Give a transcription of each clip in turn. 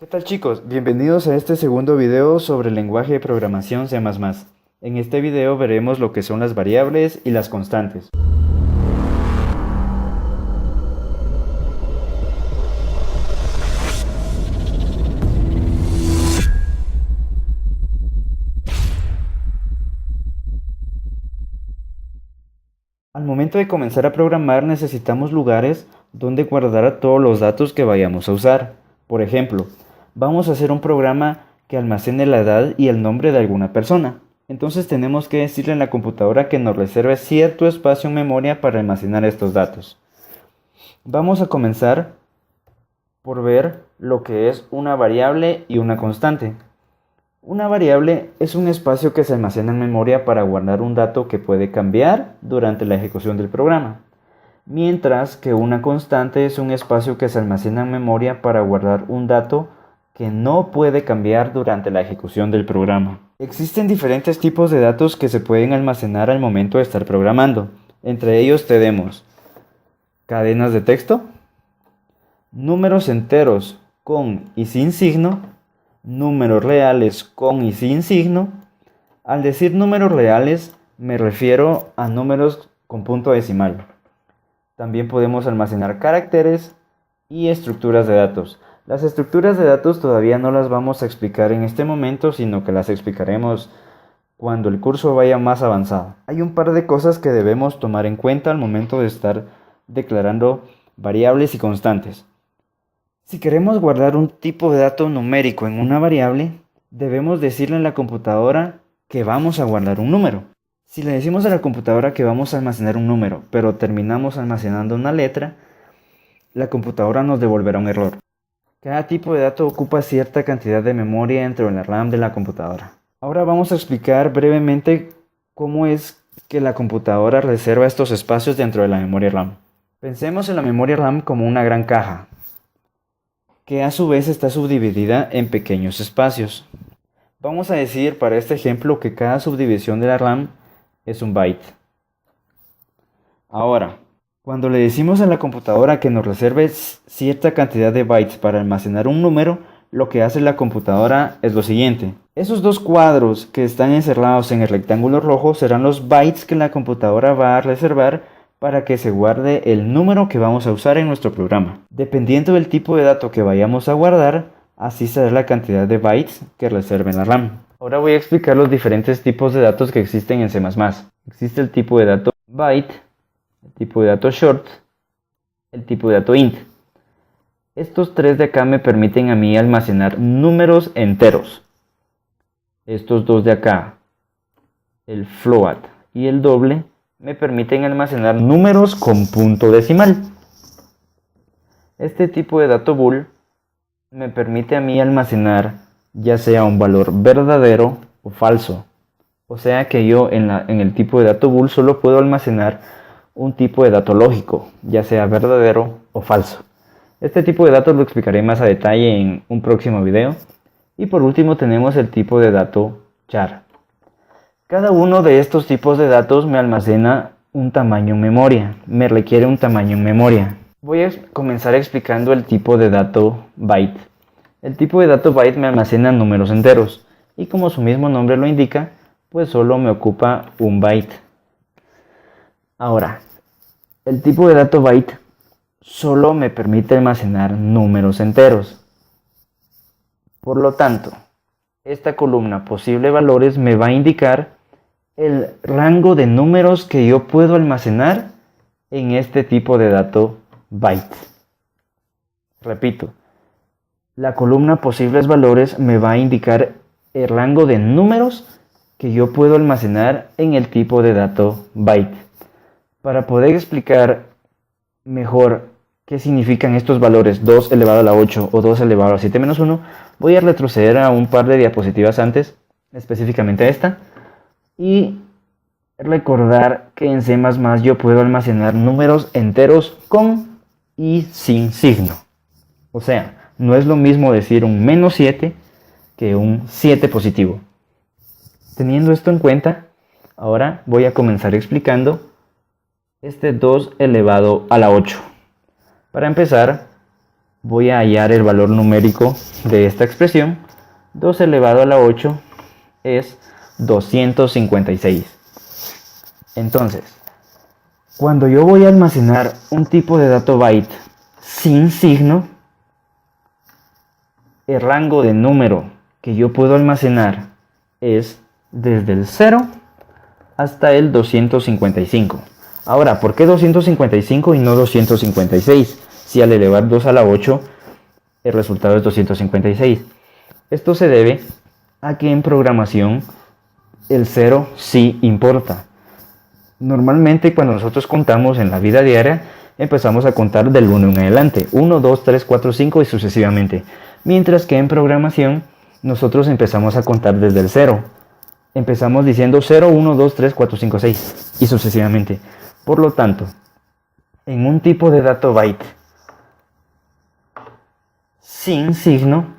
¿Qué tal chicos? Bienvenidos a este segundo video sobre el lenguaje de programación C++. En este video veremos lo que son las variables y las constantes. Al momento de comenzar a programar necesitamos lugares donde guardar todos los datos que vayamos a usar. Por ejemplo, vamos a hacer un programa que almacene la edad y el nombre de alguna persona. Entonces tenemos que decirle a la computadora que nos reserve cierto espacio en memoria para almacenar estos datos. Vamos a comenzar por ver lo que es una variable y una constante. Una variable es un espacio que se almacena en memoria para guardar un dato que puede cambiar durante la ejecución del programa, mientras que una constante es un espacio que se almacena en memoria para guardar un dato que no puede cambiar durante la ejecución del programa. Existen diferentes tipos de datos que se pueden almacenar al momento de estar programando. Entre ellos tenemos cadenas de texto, números enteros con y sin signo, números reales con y sin signo. Al decir números reales me refiero a números con punto decimal. También podemos almacenar caracteres y estructuras de datos. Las estructuras de datos todavía no las vamos a explicar en este momento, sino que las explicaremos cuando el curso vaya más avanzado. Hay un par de cosas que debemos tomar en cuenta al momento de estar declarando variables y constantes. Si queremos guardar un tipo de dato numérico en una variable, debemos decirle a la computadora que vamos a guardar un número. Si le decimos a la computadora que vamos a almacenar un número, pero terminamos almacenando una letra, la computadora nos devolverá un error. Cada tipo de dato ocupa cierta cantidad de memoria dentro de la RAM de la computadora. Ahora vamos a explicar brevemente cómo es que la computadora reserva estos espacios dentro de la memoria RAM. Pensemos en la memoria RAM como una gran caja, que a su vez está subdividida en pequeños espacios. Vamos a decir para este ejemplo que cada subdivisión de la RAM es un byte. Ahora, cuando le decimos a la computadora que nos reserve cierta cantidad de bytes para almacenar un número, lo que hace la computadora es lo siguiente. Esos dos cuadros que están encerrados en el rectángulo rojo serán los bytes que la computadora va a reservar para que se guarde el número que vamos a usar en nuestro programa. Dependiendo del tipo de dato que vayamos a guardar, así será la cantidad de bytes que reserve en la RAM. Ahora voy a explicar los diferentes tipos de datos que existen en C++. Existe el tipo de dato byte, el tipo de dato short, el tipo de dato int. Estos tres de acá me permiten a mí almacenar números enteros. Estos dos de acá, el float y el doble, me permiten almacenar números con punto decimal. Este tipo de dato bool me permite a mí almacenar ya sea un valor verdadero o falso. O sea que yo en el tipo de dato bool solo puedo almacenar un tipo de dato lógico, ya sea verdadero o falso. Este tipo de datos lo explicaré más a detalle en un próximo video. Y por último tenemos el tipo de dato char. Cada uno de estos tipos de datos me almacena un tamaño en memoria, me requiere un tamaño en memoria. Voy a comenzar explicando el tipo de dato byte. El tipo de dato byte me almacena números enteros y como su mismo nombre lo indica, pues solo me ocupa un byte. Ahora, el tipo de dato byte solo me permite almacenar números enteros. Por lo tanto, esta columna posible valores me va a indicar el rango de números que yo puedo almacenar en este tipo de dato byte. Repito, la columna posibles valores me va a indicar el rango de números que yo puedo almacenar en el tipo de dato byte. Para poder explicar mejor qué significan estos valores 2 elevado a la 8 o 2 elevado a la 7 menos 1, voy a retroceder a un par de diapositivas antes, específicamente a esta, y recordar que en C++ yo puedo almacenar números enteros con y sin signo. O sea, no es lo mismo decir un menos 7 que un 7 positivo. Teniendo esto en cuenta, ahora voy a comenzar explicando este 2 elevado a la 8. Para empezar, voy a hallar el valor numérico de esta expresión. 2 elevado a la 8 es 256. Entonces, cuando yo voy a almacenar un tipo de dato byte sin signo, el rango de número que yo puedo almacenar es desde el 0 hasta el 255. Ahora, ¿por qué 255 y no 256? Si al elevar 2 a la 8 el resultado es 256. Esto se debe a que en programación el 0 sí importa. Normalmente cuando nosotros contamos en la vida diaria, empezamos a contar del 1 en adelante. 1, 2, 3, 4, 5 y sucesivamente. Mientras que en programación nosotros empezamos a contar desde el 0. Empezamos diciendo 0, 1, 2, 3, 4, 5, 6 y sucesivamente. Por lo tanto, en un tipo de dato byte sin signo,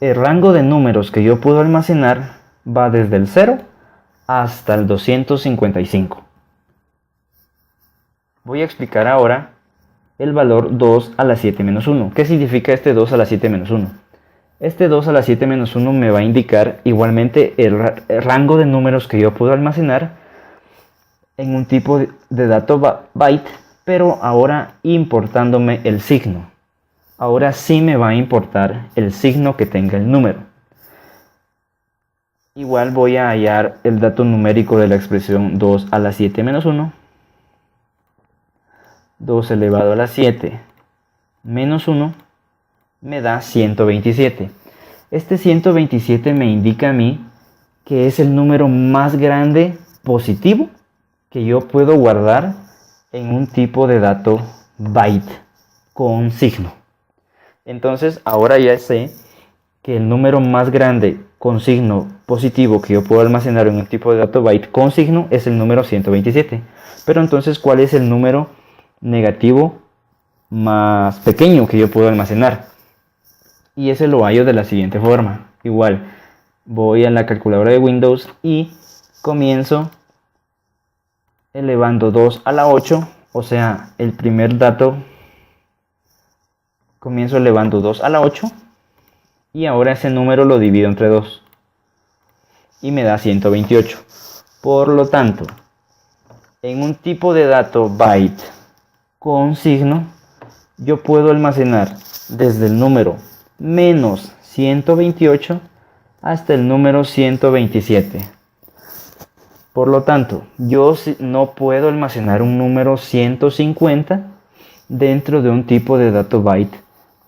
el rango de números que yo puedo almacenar va desde el 0 hasta el 255. Voy a explicar ahora el valor 2 a la 7 menos 1. ¿Qué significa este 2 a la 7 menos 1? Este 2 a la 7 menos 1 me va a indicar igualmente el rango de números que yo puedo almacenar en un tipo de dato byte, pero ahora importándome el signo. Ahora sí me va a importar el signo que tenga el número. Igual voy a hallar el dato numérico de la expresión 2 a la 7 menos 1. 2 elevado a la 7 menos 1 me da 127. Este 127 me indica a mí que es el número más grande positivo que yo puedo guardar en un tipo de dato byte con signo. Entonces ahora ya sé que el número más grande con signo positivo que yo puedo almacenar en un tipo de dato byte con signo es el número 127. Pero entonces, ¿cuál es el número negativo más pequeño que yo puedo almacenar? Y ese lo hallo de la siguiente forma. Igual, voy a la calculadora de Windows y comienzo elevando 2 a la 8, o sea, el primer dato, comienzo elevando 2 a la 8 y ahora ese número lo divido entre 2 y me da 128. Por lo tanto, en un tipo de dato byte con signo, yo puedo almacenar desde el número menos 128 hasta el número 127. Por lo tanto, yo no puedo almacenar un número 150 dentro de un tipo de dato byte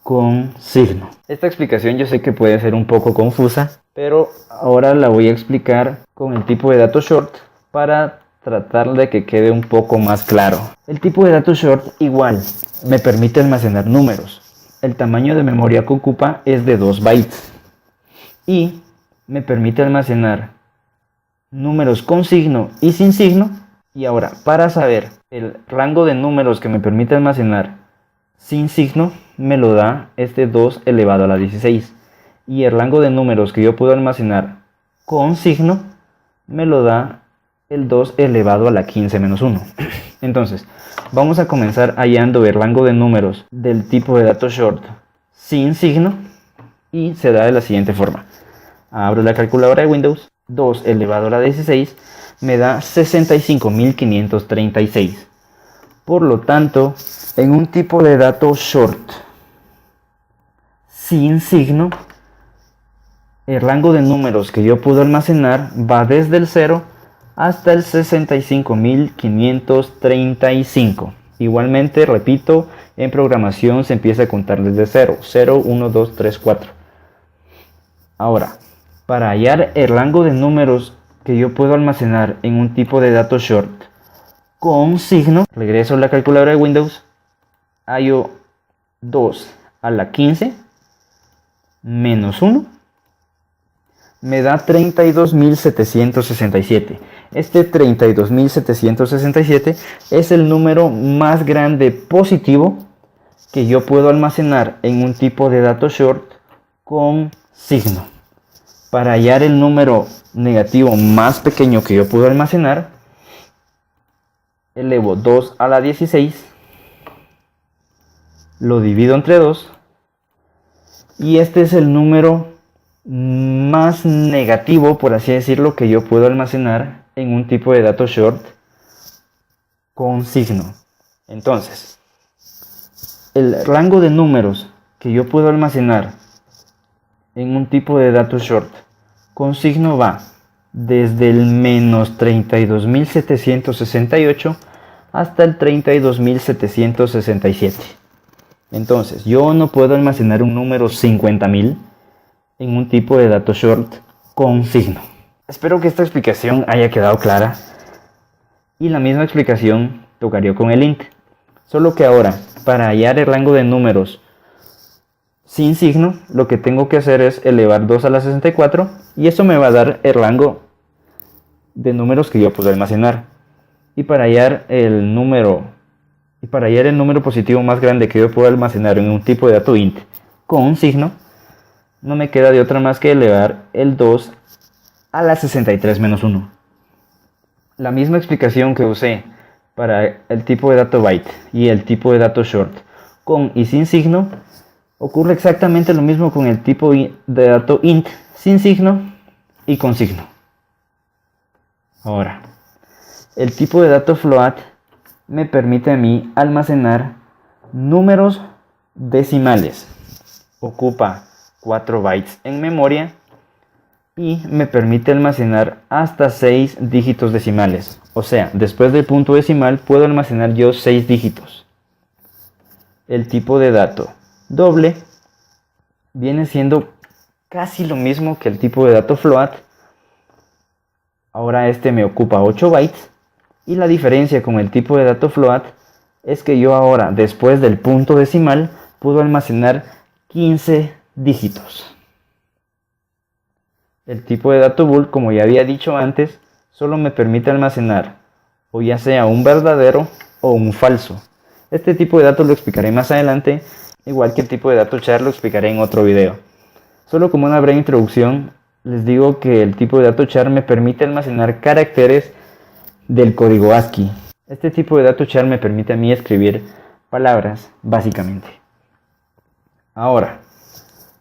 con signo. Esta explicación yo sé que puede ser un poco confusa, pero ahora la voy a explicar con el tipo de dato short para tratar de que quede un poco más claro. El tipo de dato short igual me permite almacenar números. El tamaño de memoria que ocupa es de 2 bytes y me permite almacenar números con signo y sin signo. Y ahora, para saber el rango de números que me permite almacenar sin signo, me lo da este 2 elevado a la 16. Y el rango de números que yo puedo almacenar con signo, me lo da el 2 elevado a la 15 menos 1. Entonces, vamos a comenzar hallando el rango de números del tipo de dato short sin signo y se da de la siguiente forma. Abro la calculadora de Windows, 2 elevado a la 16 me da 65.536. Por lo tanto, en un tipo de dato short sin signo, el rango de números que yo puedo almacenar va desde el 0 hasta el 65.535. Igualmente, repito, en programación se empieza a contar desde 0. 0, 1, 2, 3, 4. Ahora, para hallar el rango de números que yo puedo almacenar en un tipo de dato short con signo, regreso a la calculadora de Windows, hallo 2 a la 15 menos 1 me da 32.767. Este 32.767 es el número más grande positivo que yo puedo almacenar en un tipo de dato short con signo. Para hallar el número negativo más pequeño que yo puedo almacenar, elevo 2 a la 16, lo divido entre 2 Y este es el número más negativo, por así decirlo, que yo puedo almacenar en un tipo de dato short con signo. Entonces, el rango de números que yo puedo almacenar en un tipo de dato short con signo va desde el menos 32.768 hasta el 32.767. Entonces, yo no puedo almacenar un número 50.000 en un tipo de dato short con signo. Espero que esta explicación haya quedado clara. Y la misma explicación tocaría con el int. Solo que ahora, para hallar el rango de números sin signo, lo que tengo que hacer es elevar 2 a la 64 y eso me va a dar el rango de números que yo puedo almacenar. Y para hallar el número positivo más grande que yo puedo almacenar en un tipo de dato int con un signo, no me queda de otra más que elevar el 2 a la 63 menos 1. La misma explicación que usé para el tipo de dato byte y el tipo de dato short con y sin signo, ocurre exactamente lo mismo con el tipo de dato int sin signo y con signo. Ahora, el tipo de dato float me permite a mí almacenar números decimales. Ocupa 4 bytes en memoria y me permite almacenar hasta 6 dígitos decimales. O sea, después del punto decimal puedo almacenar yo 6 dígitos. El tipo de dato doble viene siendo casi lo mismo que el tipo de dato float. Ahora este me ocupa 8 bytes. Y la diferencia con el tipo de dato float es que yo ahora, después del punto decimal, puedo almacenar 15 dígitos. El tipo de dato bool, como ya había dicho antes, solo me permite almacenar o ya sea un verdadero o un falso. Este tipo de datos lo explicaré más adelante, igual que el tipo de dato char lo explicaré en otro video. Solo como una breve introducción, les digo que el tipo de dato char me permite almacenar caracteres del código ASCII. Este tipo de dato char me permite a mí escribir palabras, básicamente. Ahora,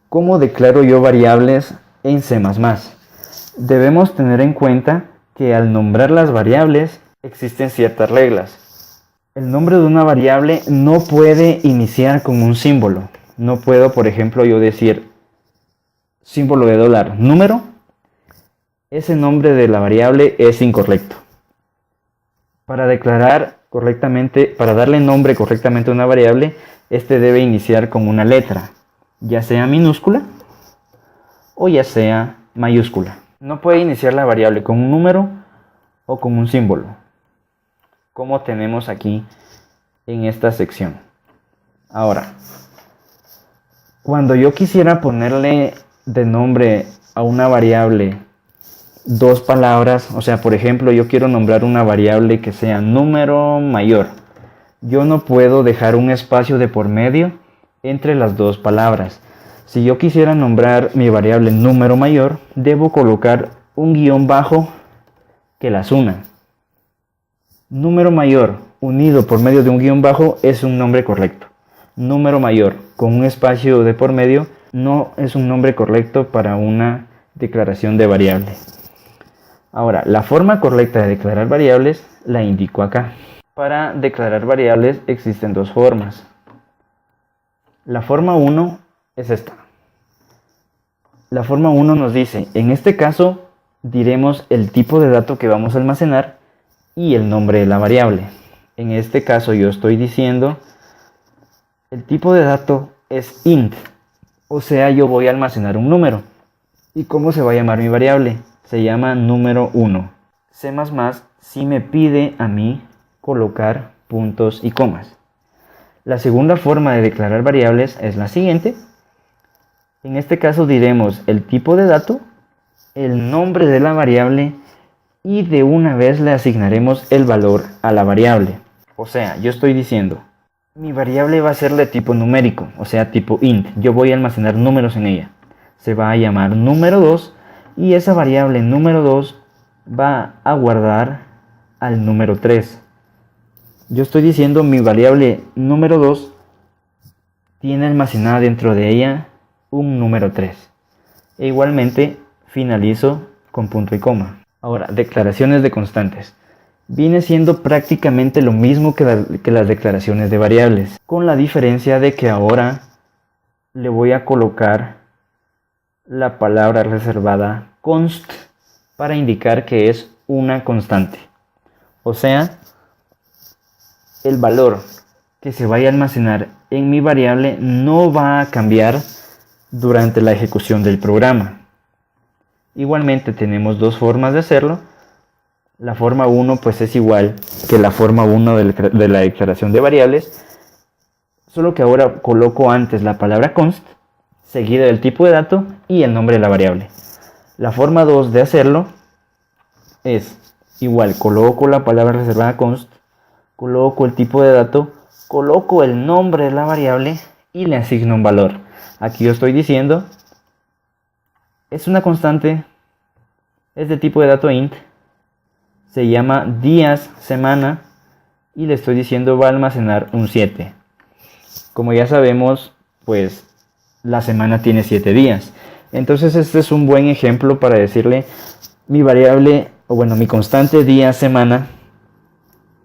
¿cómo declaro yo variables en C++? Debemos tener en cuenta que al nombrar las variables existen ciertas reglas. El nombre de una variable no puede iniciar con un símbolo. No puedo, por ejemplo, yo decir símbolo de dólar número. Ese nombre de la variable es incorrecto. Para declarar correctamente, para darle nombre correctamente a una variable, este debe iniciar con una letra, ya sea minúscula o ya sea mayúscula. No puede iniciar la variable con un número o con un símbolo, como tenemos aquí en esta sección. Ahora, cuando yo quisiera ponerle de nombre a una variable dos palabras, o sea, por ejemplo, yo quiero nombrar una variable que sea número mayor. Yo no puedo dejar un espacio de por medio entre las dos palabras. Si yo quisiera nombrar mi variable número mayor, debo colocar un guión bajo que las una. Número mayor unido por medio de un guión bajo es un nombre correcto. Número mayor con un espacio de por medio no es un nombre correcto para una declaración de variable. Ahora, la forma correcta de declarar variables la indico acá. Para declarar variables existen dos formas. La forma 1 es esta. La forma 1 nos dice, en este caso diremos el tipo de dato que vamos a almacenar y el nombre de la variable. En este caso yo estoy diciendo el tipo de dato es int, o sea, yo voy a almacenar un número. ¿Y cómo se va a llamar mi variable? Se llama número 1. C++ sí me pide a mí colocar puntos y comas. La segunda forma de declarar variables es la siguiente. En este caso diremos el tipo de dato, el nombre de la variable y de una vez le asignaremos el valor a la variable. O sea, yo estoy diciendo, mi variable va a ser de tipo numérico, o sea, tipo int. Yo voy a almacenar números en ella. Se va a llamar número 2 y esa variable número 2 va a guardar al número 3. Yo estoy diciendo mi variable número 2 tiene almacenada dentro de ella un número 3. E igualmente finalizo con punto y coma. Ahora, declaraciones de constantes. Viene siendo prácticamente lo mismo que las declaraciones de variables, con la diferencia de que ahora le voy a colocar la palabra reservada const para indicar que es una constante. O sea, el valor que se vaya a almacenar en mi variable no va a cambiar durante la ejecución del programa. Igualmente tenemos dos formas de hacerlo. La forma 1 pues es igual que la forma 1 de la declaración de variables, solo que ahora coloco antes la palabra const, seguida del tipo de dato y el nombre de la variable. La forma 2 de hacerlo es igual, coloco la palabra reservada const, coloco el tipo de dato, coloco el nombre de la variable y le asigno un valor. Aquí yo estoy diciendo, es una constante, es de tipo de dato int, se llama días, semana, y le estoy diciendo va a almacenar un 7. Como ya sabemos, pues la semana tiene 7 días. Entonces este es un buen ejemplo para decirle mi variable, o bueno, mi constante día, semana,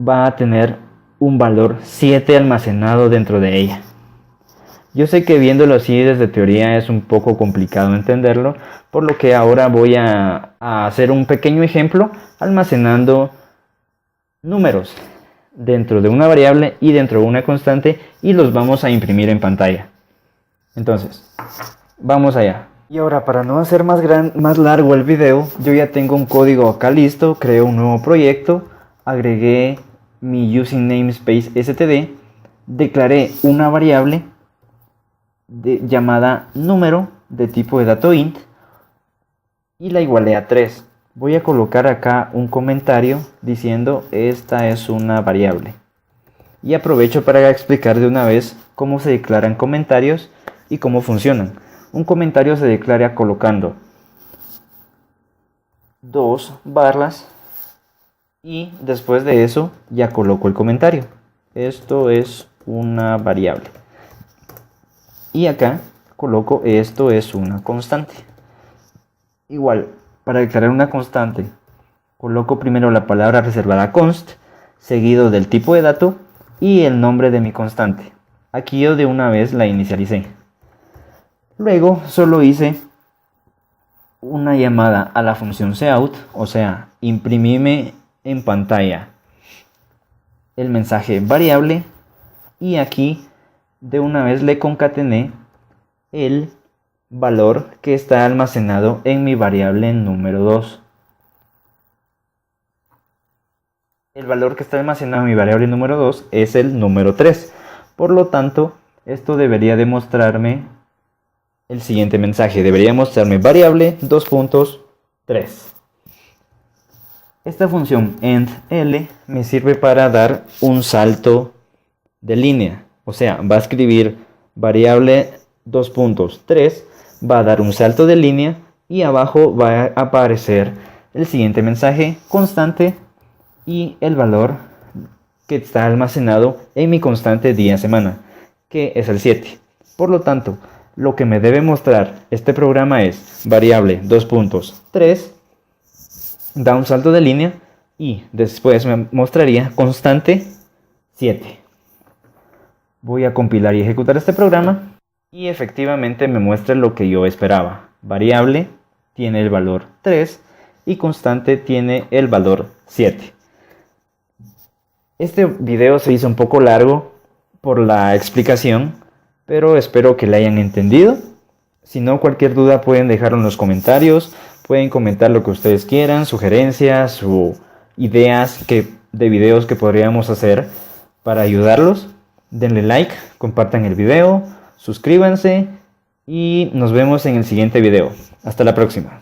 va a tener un valor 7 almacenado dentro de ella. Yo sé que viéndolo así desde teoría es un poco complicado entenderlo, por lo que ahora voy a hacer un pequeño ejemplo almacenando números dentro de una variable y dentro de una constante y los vamos a imprimir en pantalla. Entonces, vamos allá. Y ahora, para no hacer más largo el video, yo ya tengo un código acá listo, creo un nuevo proyecto, agregué mi using namespace std, declaré una variable llamada número de tipo de dato int y la igualé a 3. Voy a colocar acá un comentario diciendo esta es una variable. Y aprovecho para explicar de una vez cómo se declaran comentarios y cómo funcionan. Un comentario se declara colocando dos barras y después de eso ya coloco el comentario. Esto es una variable. Y acá coloco esto es una constante. Igual, para declarar una constante, coloco primero la palabra reservada const, seguido del tipo de dato y el nombre de mi constante. Aquí yo de una vez la inicialicé. Luego solo hice una llamada a la función cout, o sea, imprimime en pantalla el mensaje variable y aquí de una vez le concatené el valor que está almacenado en mi variable número 2. El valor que está almacenado en mi variable número 2 es el número 3. Por lo tanto, esto debería demostrarme el siguiente mensaje. Debería mostrarme variable 2.3. Esta función endl me sirve para dar un salto de línea. O sea, va a escribir variable 2.3, va a dar un salto de línea y abajo va a aparecer el siguiente mensaje constante y el valor que está almacenado en mi constante día-semana, que es el 7. Por lo tanto, lo que me debe mostrar este programa es variable 2.3, da un salto de línea y después me mostraría constante 7. Voy a compilar y ejecutar este programa y efectivamente me muestra lo que yo esperaba. Variable tiene el valor 3 y constante tiene el valor 7. Este video se hizo un poco largo por la explicación, pero espero que la hayan entendido. Si no, cualquier duda pueden dejarlo en los comentarios, pueden comentar lo que ustedes quieran, sugerencias o ideas de videos que podríamos hacer para ayudarlos. Denle like, compartan el video, suscríbanse y nos vemos en el siguiente video. Hasta la próxima.